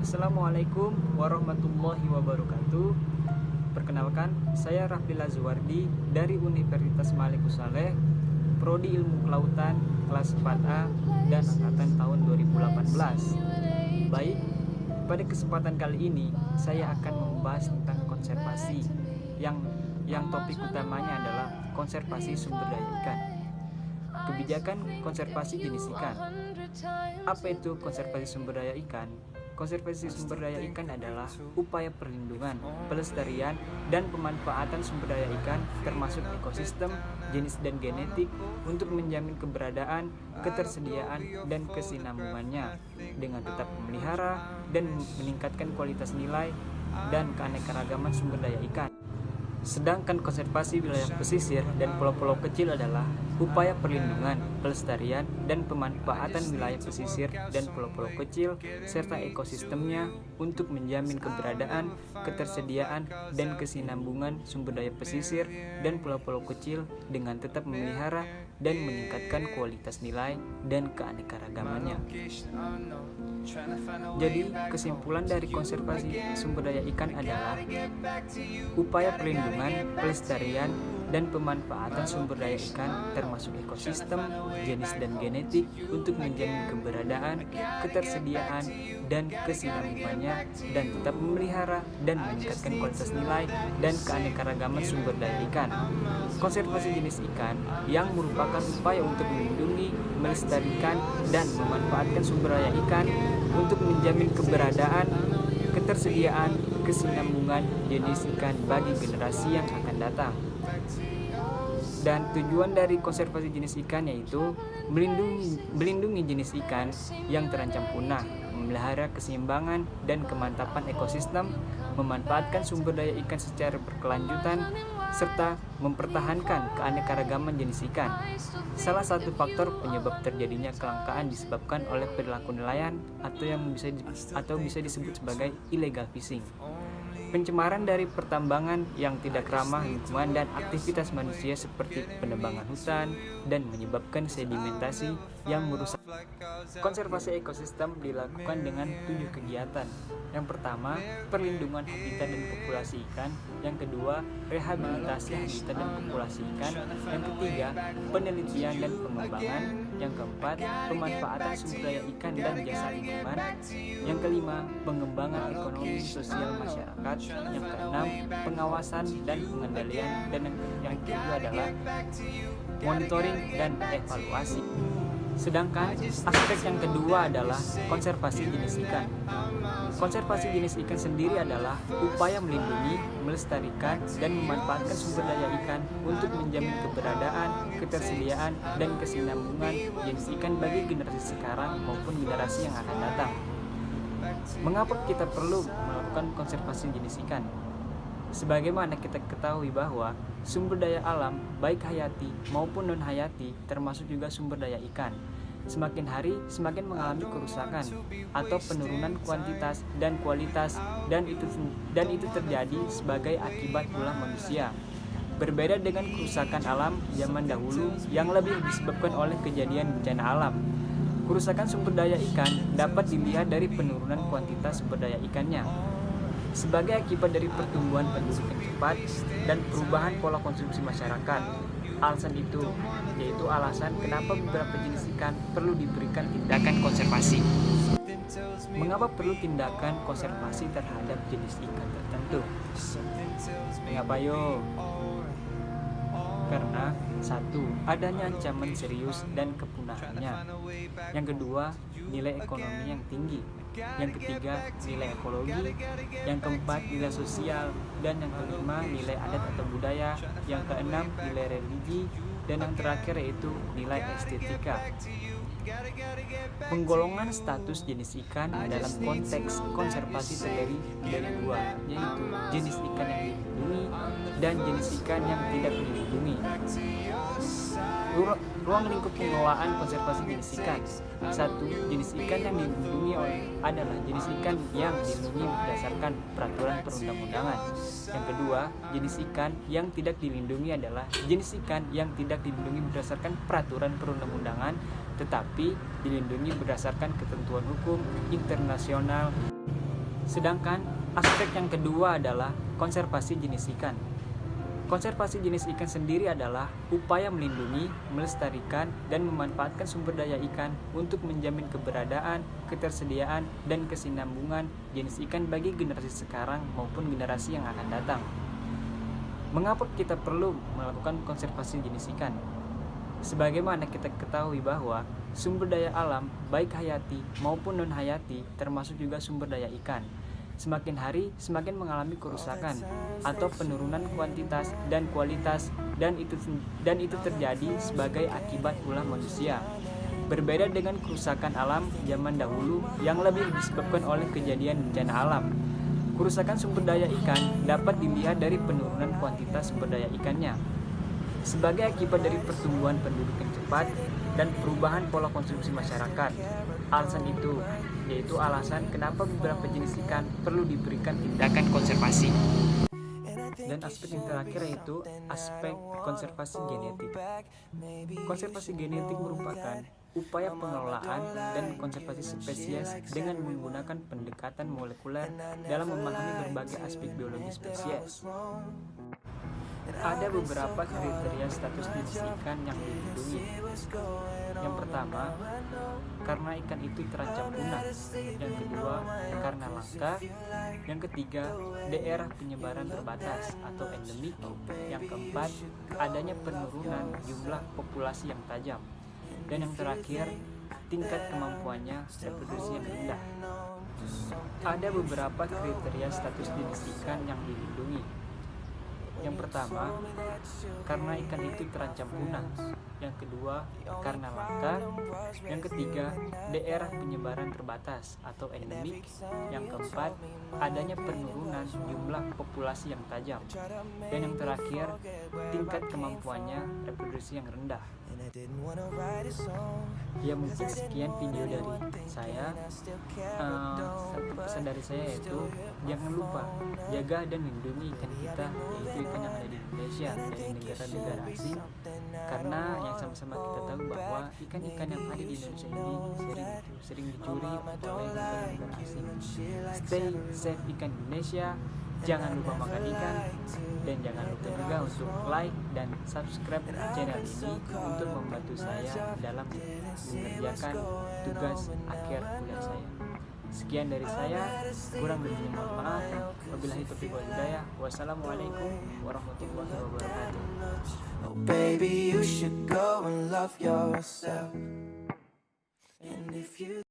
Assalamualaikum warahmatullahi wabarakatuh. Perkenalkan, saya Rafli Lazuardi dari Universitas Maliku Saleh, Prodi Ilmu Kelautan, kelas 4A dan angkatan tahun 2018. Baik, pada kesempatan kali ini saya akan membahas tentang konservasi yang topik utamanya adalah konservasi sumber daya ikan. Kebijakan konservasi jenis ikan. Apa itu konservasi sumber daya ikan? Konservasi sumber daya ikan adalah upaya perlindungan, pelestarian, dan pemanfaatan sumber daya ikan termasuk ekosistem, jenis dan genetik untuk menjamin keberadaan, ketersediaan, dan kesinambungannya dengan tetap memelihara dan meningkatkan kualitas nilai dan keanekaragaman sumber daya ikan. Sedangkan konservasi wilayah pesisir dan pulau-pulau kecil adalah upaya perlindungan, pelestarian, dan pemanfaatan wilayah pesisir dan pulau-pulau kecil serta ekosistemnya untuk menjamin keberadaan, ketersediaan, dan kesinambungan sumber daya pesisir dan pulau-pulau kecil dengan tetap memelihara dan meningkatkan kualitas nilai dan keanekaragamannya. Jadi, kesimpulan dari konservasi sumber daya ikan adalah upaya perlindungan, pelestarian, dan pemanfaatan sumber daya ikan termasuk ekosistem, jenis dan genetik untuk menjamin keberadaan, ketersediaan, dan kesinambungannya dan tetap memelihara dan meningkatkan kualitas nilai dan keanekaragaman sumber daya ikan. Konservasi jenis ikan yang merupakan upaya untuk melindungi, melestarikan, dan memanfaatkan sumber daya ikan untuk menjamin keberadaan, ketersediaan, kesinambungan jenis ikan bagi generasi yang akan datang. Dan tujuan dari konservasi jenis ikan yaitu melindungi jenis ikan yang terancam punah, memelihara keseimbangan dan kemantapan ekosistem, memanfaatkan sumber daya ikan secara berkelanjutan, serta mempertahankan keanekaragaman jenis ikan. Salah satu faktor penyebab terjadinya kelangkaan disebabkan oleh perilaku nelayan atau bisa disebut sebagai illegal fishing. Pencemaran dari pertambangan yang tidak ramah lingkungan dan aktivitas manusia seperti penebangan hutan dan menyebabkan sedimentasi yang merusak. Konservasi ekosistem dilakukan dengan 7 kegiatan. Yang pertama, perlindungan habitat dan populasi ikan. Yang kedua, rehabilitasi habitat dan populasi ikan. Yang ketiga, penelitian dan pengembangan. Yang keempat, pemanfaatan sumber daya ikan dan jasa lingkungan. Yang kelima, pengembangan ekonomi sosial masyarakat. Yang keenam, pengawasan dan pengendalian. Dan yang kedua adalah monitoring dan evaluasi. Sedangkan aspek yang kedua adalah konservasi jenis ikan. Konservasi jenis ikan sendiri adalah upaya melindungi, melestarikan, dan memanfaatkan sumber daya ikan untuk menjamin keberadaan, ketersediaan, dan kesinambungan jenis ikan bagi generasi sekarang maupun generasi yang akan datang. Mengapa kita perlu melakukan konservasi jenis ikan? Sebagaimana kita ketahui bahwa sumber daya alam, baik hayati maupun non-hayati, termasuk juga sumber daya ikan, semakin hari semakin mengalami kerusakan atau penurunan kuantitas dan kualitas, dan itu terjadi sebagai akibat ulah manusia. Berbeda dengan kerusakan alam zaman dahulu yang lebih disebabkan oleh kejadian bencana alam. Kerusakan sumber daya ikan dapat dilihat dari penurunan kuantitas sumber daya ikannya sebagai akibat dari pertumbuhan penduduk yang cepat dan perubahan pola konsumsi masyarakat. Alasan itu yaitu alasan kenapa beberapa jenis ikan perlu diberikan tindakan konservasi. Mengapa perlu tindakan konservasi terhadap jenis ikan tertentu? Mengapa yo? Karena satu, adanya ancaman serius dan kepunahannya. Yang kedua, nilai ekonomi yang tinggi. Yang ketiga, nilai ekologi. Yang keempat, nilai sosial. Dan yang kelima, nilai adat atau budaya. Yang keenam, nilai religi. Dan yang terakhir yaitu nilai estetika. Penggolongan status jenis ikan dalam konteks konservasi terdiri dari dua, yaitu jenis ikan yang dilindungi dan jenis ikan yang tidak dilindungi. Ruang lingkup pengelolaan konservasi jenis ikan. 1. Jenis ikan yang dilindungi adalah jenis ikan yang dilindungi berdasarkan peraturan perundang-undangan. Yang kedua, jenis ikan yang tidak dilindungi adalah jenis ikan yang tidak dilindungi berdasarkan peraturan perundang-undangan, tetapi dilindungi berdasarkan ketentuan hukum internasional. Sedangkan aspek yang kedua adalah konservasi jenis ikan. Konservasi jenis ikan sendiri adalah upaya melindungi, melestarikan, dan memanfaatkan sumber daya ikan untuk menjamin keberadaan, ketersediaan, dan kesinambungan jenis ikan bagi generasi sekarang maupun generasi yang akan datang. Mengapa kita perlu melakukan konservasi jenis ikan? Sebagaimana kita ketahui bahwa sumber daya alam, baik hayati maupun non-hayati, termasuk juga sumber daya ikan, semakin hari semakin mengalami kerusakan atau penurunan kuantitas dan kualitas, dan itu terjadi sebagai akibat ulah manusia. Berbeda dengan kerusakan alam zaman dahulu yang lebih disebabkan oleh kejadian bencana alam. Kerusakan sumber daya ikan dapat dilihat dari penurunan kuantitas sumber daya ikannya sebagai akibat dari pertumbuhan penduduk yang cepat dan perubahan pola konsumsi masyarakat. Alasan itu yaitu alasan kenapa beberapa jenis ikan perlu diberikan tindakan konservasi. Dan aspek yang terakhir yaitu aspek konservasi genetik. Konservasi genetik merupakan upaya pengelolaan dan konservasi spesies dengan menggunakan pendekatan molekuler dalam memahami berbagai aspek biologi spesies. Ada beberapa kriteria status jenis ikan yang dilindungi. Yang pertama, karena ikan itu terancam punah. Yang kedua, karena langka. Yang ketiga, daerah penyebaran terbatas atau endemik. Yang keempat, adanya penurunan jumlah populasi yang tajam. Dan yang terakhir, tingkat kemampuannya reproduksi yang rendah. Ada beberapa kriteria status jenis ikan yang dilindungi. Yang pertama, karena ikan itu terancam punah. Yang kedua, karena langka. Yang ketiga, daerah penyebaran terbatas atau endemik. Yang keempat, adanya penurunan jumlah populasi yang tajam. Dan yang terakhir, tingkat kemampuannya reproduksi yang rendah. Ya, mungkin sekian video dari saya. Satu pesan dari saya yaitu jangan lupa jaga dan lindungi ikan kita, yaitu ikan yang ada di Indonesia, dari negara-negara asing, karena yang sama-sama kita tahu bahwa ikan-ikan yang ada di Indonesia ini sering dicuri oleh negara-negara asing. Stay safe ikan Indonesia. Jangan lupa makan ikan, dan jangan lupa juga untuk like dan subscribe channel ini untuk membantu saya dalam mengerjakan tugas akhir kuliah saya. Sekian dari saya, kurang lebihnya mohon maaf. Wabillahi taufiq wal hidayah. Wassalamualaikum warahmatullahi wabarakatuh. Oh baby, you should go and love yourself. And if you